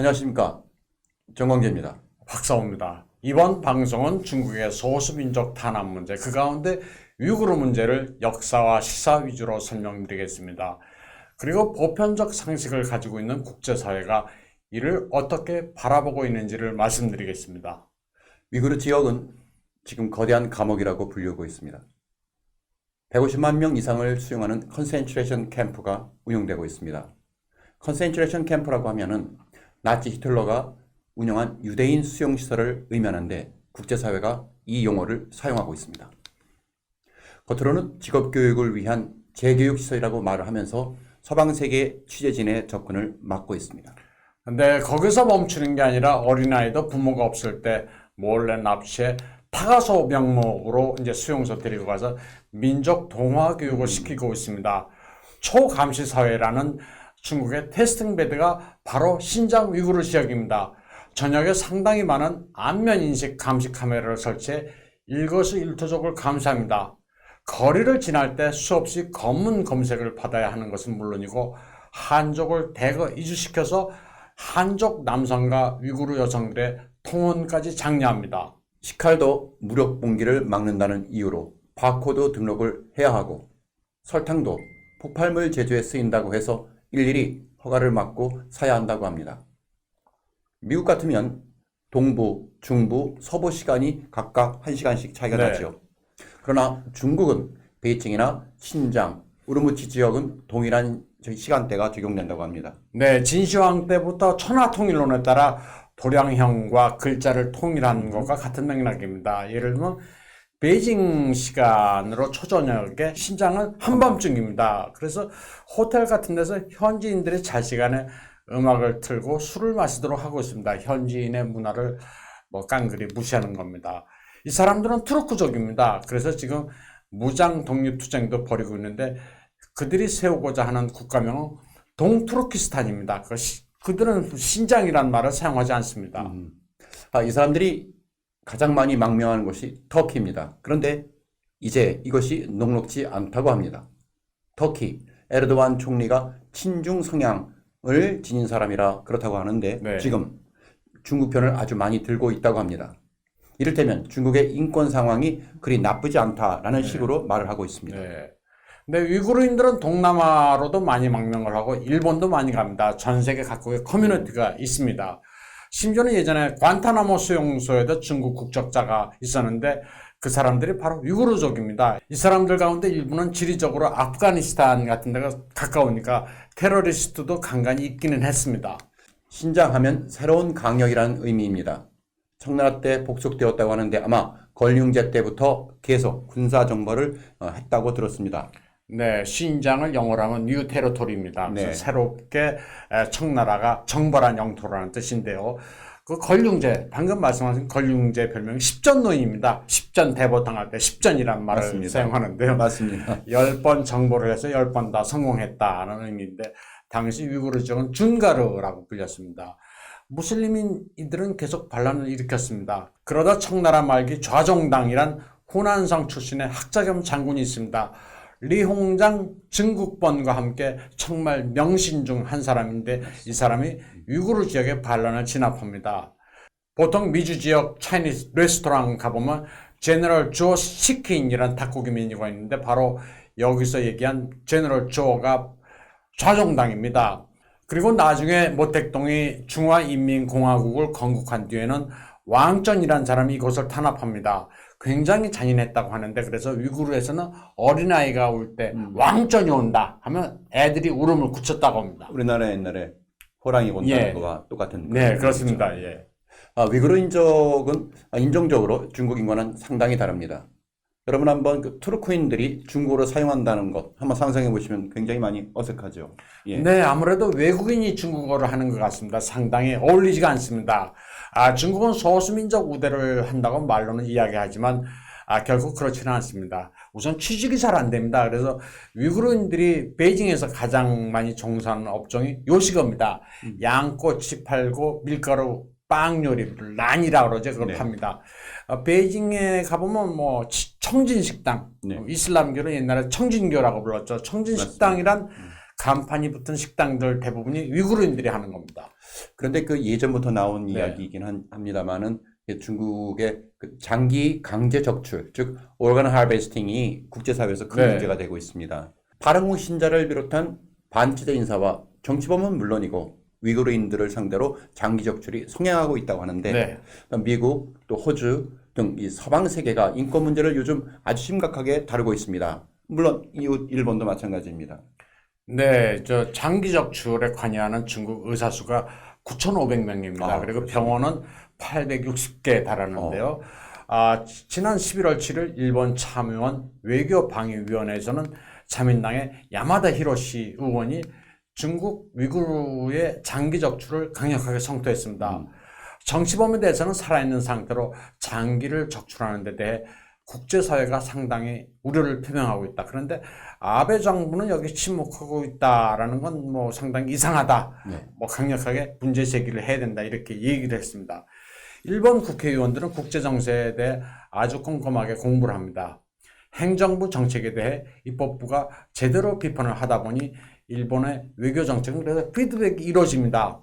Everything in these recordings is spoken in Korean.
안녕하십니까. 정광재입니다. 박사호입니다. 이번 방송은 중국의 소수민족 탄압 문제, 그 가운데 위구르 문제를 역사와 시사 위주로 설명드리겠습니다. 그리고 보편적 상식을 가지고 있는 국제사회가 이를 어떻게 바라보고 있는지를 말씀드리겠습니다. 위구르 지역은 지금 거대한 감옥이라고 불리우고 있습니다. 150만 명 이상을 수용하는 컨센트레이션 캠프가 운영되고 있습니다. 컨센트레이션 캠프라고 하면은 나치 히틀러가 운영한 유대인 수용시설을 의미하는데 국제사회가 이 용어를 사용하고 있습니다. 겉으로는 직업교육을 위한 재교육시설이라고 말을 하면서 서방세계 취재진의 접근을 막고 있습니다. 근데 거기서 멈추는 게 아니라 어린아이도 부모가 없을 때 몰래 납치해 타가소 명목으로 이제 수용소 데리고 가서 민족 동화 교육을 시키고 있습니다. 초감시 사회라는 중국의 테스팅 베드가 바로 신장 위구르 지역입니다. 전역에 상당히 많은 안면 인식 감시 카메라를 설치해 일거수일투족을 감시합니다. 거리를 지날 때 수없이 검문 검색을 받아야 하는 것은 물론이고 한족을 대거 이주시켜서 한족 남성과 위구르 여성들의 통혼까지 장려합니다. 식칼도 무력 봉기를 막는다는 이유로 바코드 등록을 해야 하고 설탕도 폭발물 제조에 쓰인다고 해서 일일이 허가를 받고 사야 한다고 합니다. 미국 같으면 동부, 중부, 서부 시간이 각각 1시간씩 차이가 나죠. 그러나 중국은 베이징이나 신장, 우르무치 지역은 동일한 시간대가 적용된다고 합니다. 네, 진시황 때부터 천하통일론에 따라 도량형과 글자를 통일한 것과 같은 맥락입니다. 예를 들면 베이징 시간으로 초저녁에 신장은 한밤중입니다. 그래서 호텔 같은 데서 현지인들이 잘 시간에 음악을 틀고 술을 마시도록 하고 있습니다. 현지인의 문화를 깡그리 무시하는 겁니다. 이 사람들은 투르크족입니다. 그래서 지금 무장 독립투쟁도 벌이고 있는데 그들이 세우고자 하는 국가명은 동투르키스탄입니다. 그들은 신장이라는 말을 사용하지 않습니다. 이 사람들이 가장 많이 망명하는 곳이 터키입니다. 그런데 이제 이것이 녹록지 않다고 합니다. 터키, 에르도안 총리가 친중 성향을 지닌 사람이라 그렇다고 하는데 지금 중국 편을 아주 많이 들고 있다고 합니다. 이를테면 중국의 인권 상황이 그리 나쁘지 않다라는 식으로 말을 하고 있습니다. 근데 위구르인들은 동남아로도 많이 망명을 하고 일본도 많이 갑니다. 전 세계 각국의 커뮤니티가 있습니다. 심지어는 예전에 관타나모 수용소에도 중국 국적자가 있었는데 그 사람들이 바로 위구르족입니다. 이 사람들 가운데 일부는 지리적으로 아프가니스탄 같은 데가 가까우니까 테러리스트도 간간히 있기는 했습니다. 신장하면 새로운 강력이라는 의미입니다. 청나라 때 복속되었다고 하는데 아마 걸륭제 때부터 계속 군사 정벌을 했다고 들었습니다. 네, 신장을 영어로 하면 뉴 테리토리입니다. 그래서 새롭게 청나라가 정벌한 영토라는 뜻인데요. 그 걸륭제, 방금 말씀하신 걸륭제 별명이 십전노인입니다. 십전 대보탕할 때 십전이라는 말을 맞습니다. 사용하는데요. 맞습니다. 10번 정벌을 해서 10번 다 성공했다는 의미인데 당시 위구르 지역은 준가르라고 불렸습니다. 무슬림인 이들은 계속 반란을 일으켰습니다. 그러다 청나라 말기 좌종당이란 호난성 출신의 학자 겸 장군이 있습니다. 리홍장 증국번과 함께 정말 명신 중 한 사람인데 이 사람이 위구르 지역의 반란을 진압합니다. 보통 미주 지역 차이니스 레스토랑 가보면 제너럴 조 시킨이라는 닭고기 메뉴가 있는데 바로 여기서 얘기한 제너럴 조가 좌종당입니다. 그리고 나중에 모택동이 중화인민공화국을 건국한 뒤에는 왕전이라는 사람이 이곳을 탄압합니다. 굉장히 잔인했다고 하는데 그래서 위구르에서는 어린아이가 올 때 왕전이 온다 하면 애들이 울음을 굳혔다고 합니다. 우리나라 옛날에 호랑이 온다는 거와 똑같은. 네, 그렇습니다. 위구르 인종은 인종적으로 중국인과는 상당히 다릅니다. 여러분 한번 그 투르크인들이 중국어를 사용한다는 것 한번 상상해 보시면 굉장히 많이 어색하죠. 네, 아무래도 외국인이 중국어를 하는 것 같습니다. 상당히 어울리지가 않습니다. 중국은 소수민족 우대를 한다고 말로는 이야기하지만 결국 그렇지는 않습니다. 우선 취직이 잘 안 됩니다. 그래서 위구르인들이 베이징에서 가장 많이 종사하는 업종이 요식업입니다. 양꼬치 팔고 밀가루 빵 요리를 란이라고 그러죠. 그걸 팝니다. 베이징에 가보면 청진식당, 이슬람교는 옛날에 청진교라고 불렀죠. 청진식당이란 간판이 붙은 식당들 대부분이 위구르인들이 하는 겁니다. 그런데 그 예전부터 나온 네. 이야기이긴 합니다만은 중국의 그 장기 강제 적출, 즉 organ harvesting이 국제사회에서 큰 네. 문제가 되고 있습니다. 파랑우 신자를 비롯한 반치대 인사와 정치범은 물론이고 위구르인들을 상대로 장기 적출이 성행하고 있다고 하는데 네. 미국 또 호주 등 이 서방 세계가 인권 문제를 요즘 아주 심각하게 다루고 있습니다. 물론 이웃 일본도 마찬가지입니다. 네, 저 장기 적출에 관여하는 중국 의사 수가 9,500명입니다. 아, 그리고 그렇죠. 병원은 860개에 달하는데요. 지난 11월 7일 일본 참의원 외교방위위원회에서는 자민당의 야마다 히로시 의원이 중국 위구르의 장기 적출을 강력하게 성토했습니다. 정치범에 대해서는 살아있는 상태로 장기를 적출하는 데 대해 국제사회가 상당히 우려를 표명하고 있다. 그런데 아베 정부는 여기 침묵하고 있다라는 건 뭐 상당히 이상하다. 네. 뭐 강력하게 문제 제기를 해야 된다. 이렇게 얘기를 했습니다. 일본 국회의원들은 국제정세에 대해 아주 꼼꼼하게 공부를 합니다. 행정부 정책에 대해 입법부가 제대로 비판을 하다 보니 일본의 외교 정책은 그래서 피드백이 이루어집니다.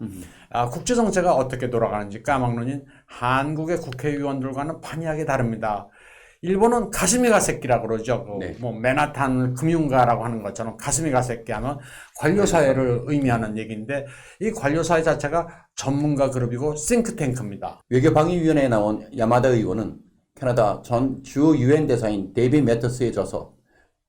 국제 정세가 어떻게 돌아가는지 까막눈인 한국의 국회의원들과는 판이하게 다릅니다. 일본은 가스미가 새끼라고 그러죠. 네. 뭐 맨하탄 금융가라고 하는 것처럼 가스미가 새끼 하면 관료사회를 의미하는 얘기인데 이 관료사회 자체가 전문가 그룹이고 싱크탱크입니다. 외교방위위원회에 나온 야마다 의원은 캐나다 전 주 유엔 대사인 데이빗 매터스에 져서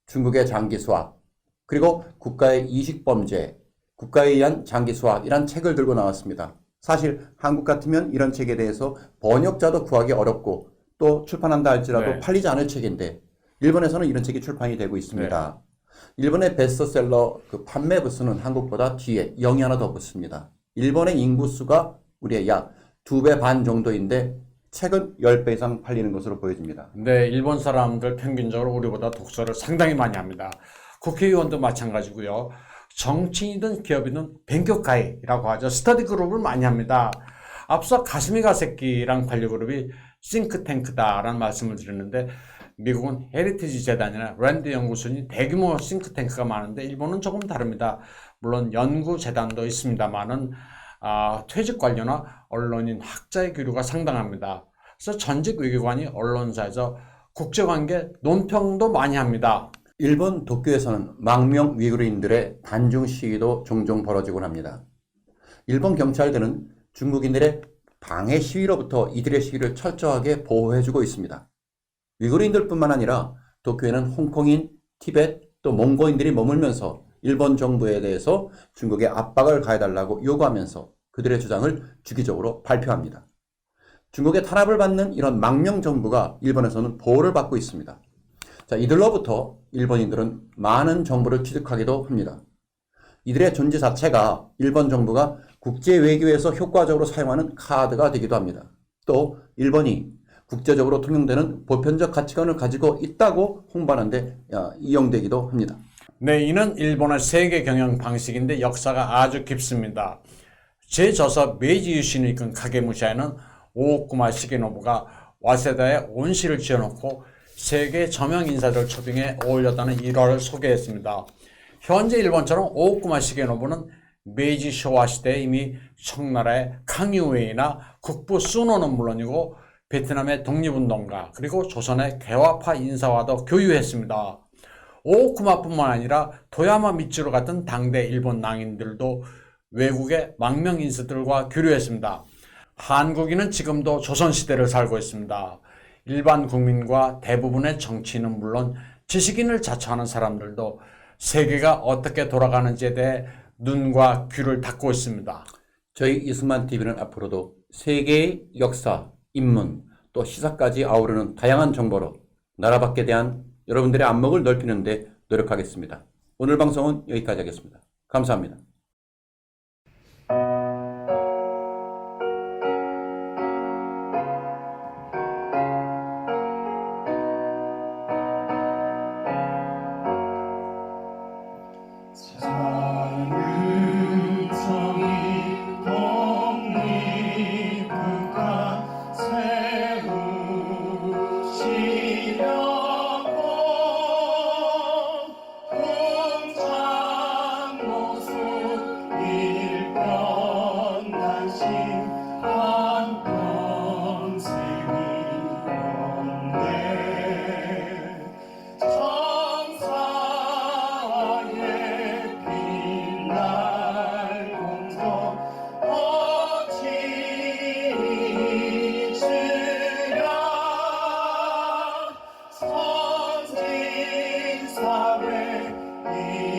중국의 장기 수학 그리고 국가의 이식범죄, 국가에 의한 장기 수학이란 책을 들고 나왔습니다. 사실 한국 같으면 이런 책에 대해서 번역자도 구하기 어렵고 또 출판한다 할지라도 네. 팔리지 않을 책인데 일본에서는 이런 책이 출판이 되고 있습니다. 일본의 베스트셀러 그 판매 부수는 한국보다 뒤에 0이 하나 더 붙습니다. 일본의 인구수가 우리의 약 2배 반 정도인데 책은 10배 이상 팔리는 것으로 보여집니다. 네, 일본 사람들 평균적으로 우리보다 독서를 상당히 많이 합니다. 국회의원도 마찬가지고요. 정치인이든 기업이든 벤교카이라고 하죠. 스터디 그룹을 많이 합니다. 앞서 가스미가 새끼랑 관료 그룹이 싱크탱크다라는 말씀을 드렸는데 미국은 헤리티지 재단이나 랜드 연구소니 대규모 싱크탱크가 많은데 일본은 조금 다릅니다. 물론 연구재단도 있습니다만은 퇴직 관료나 언론인 학자의 기류가 상당합니다. 그래서 전직 외교관이 언론사에서 국제관계 논평도 많이 합니다. 일본 도쿄에서는 망명 위구르인들의 단중 시위도 종종 벌어지곤 합니다. 일본 경찰들은 중국인들의 방해 시위로부터 이들의 시위를 철저하게 보호해주고 있습니다. 위구르인들뿐만 아니라 도쿄에는 홍콩인, 티벳, 또 몽고인들이 머물면서 일본 정부에 대해서 중국에 압박을 가해달라고 요구하면서 그들의 주장을 주기적으로 발표합니다. 중국의 탄압을 받는 이런 망명 정부가 일본에서는 보호를 받고 있습니다. 자, 이들로부터 일본인들은 많은 정보를 취득하기도 합니다. 이들의 존재 자체가 일본 정부가 국제 외교에서 효과적으로 사용하는 카드가 되기도 합니다. 또 일본이 국제적으로 통용되는 보편적 가치관을 가지고 있다고 홍보하는 데 이용되기도 합니다. 네, 이는 일본의 세계 경영 방식인데 역사가 아주 깊습니다. 제 저서 메이지 유신을 이끈 카게무샤에는 오오쿠마 시게노부가 와세다에 온실을 지어놓고 세계 저명 인사들을 초빙해 어울렸다는 일화를 소개했습니다. 현재 일본처럼 오오쿠마 시게노부는 메이지 쇼와 시대에 이미 청나라의 캉유웨이나 국부 수노는 물론이고 베트남의 독립운동가 그리고 조선의 개화파 인사와도 교유했습니다. 오오쿠마뿐만 아니라 도야마 미츠루 같은 당대 일본 낭인들도 외국의 망명 인사들과 교류했습니다. 한국인은 지금도 조선시대를 살고 있습니다. 일반 국민과 대부분의 정치인은 물론 지식인을 자처하는 사람들도 세계가 어떻게 돌아가는지에 대해 눈과 귀를 닫고 있습니다. 저희 이승만 TV는 앞으로도 세계의 역사, 인문, 또 시사까지 아우르는 다양한 정보로 나라 밖에 대한 여러분들의 안목을 넓히는 데 노력하겠습니다. 오늘 방송은 여기까지 하겠습니다. 감사합니다. 이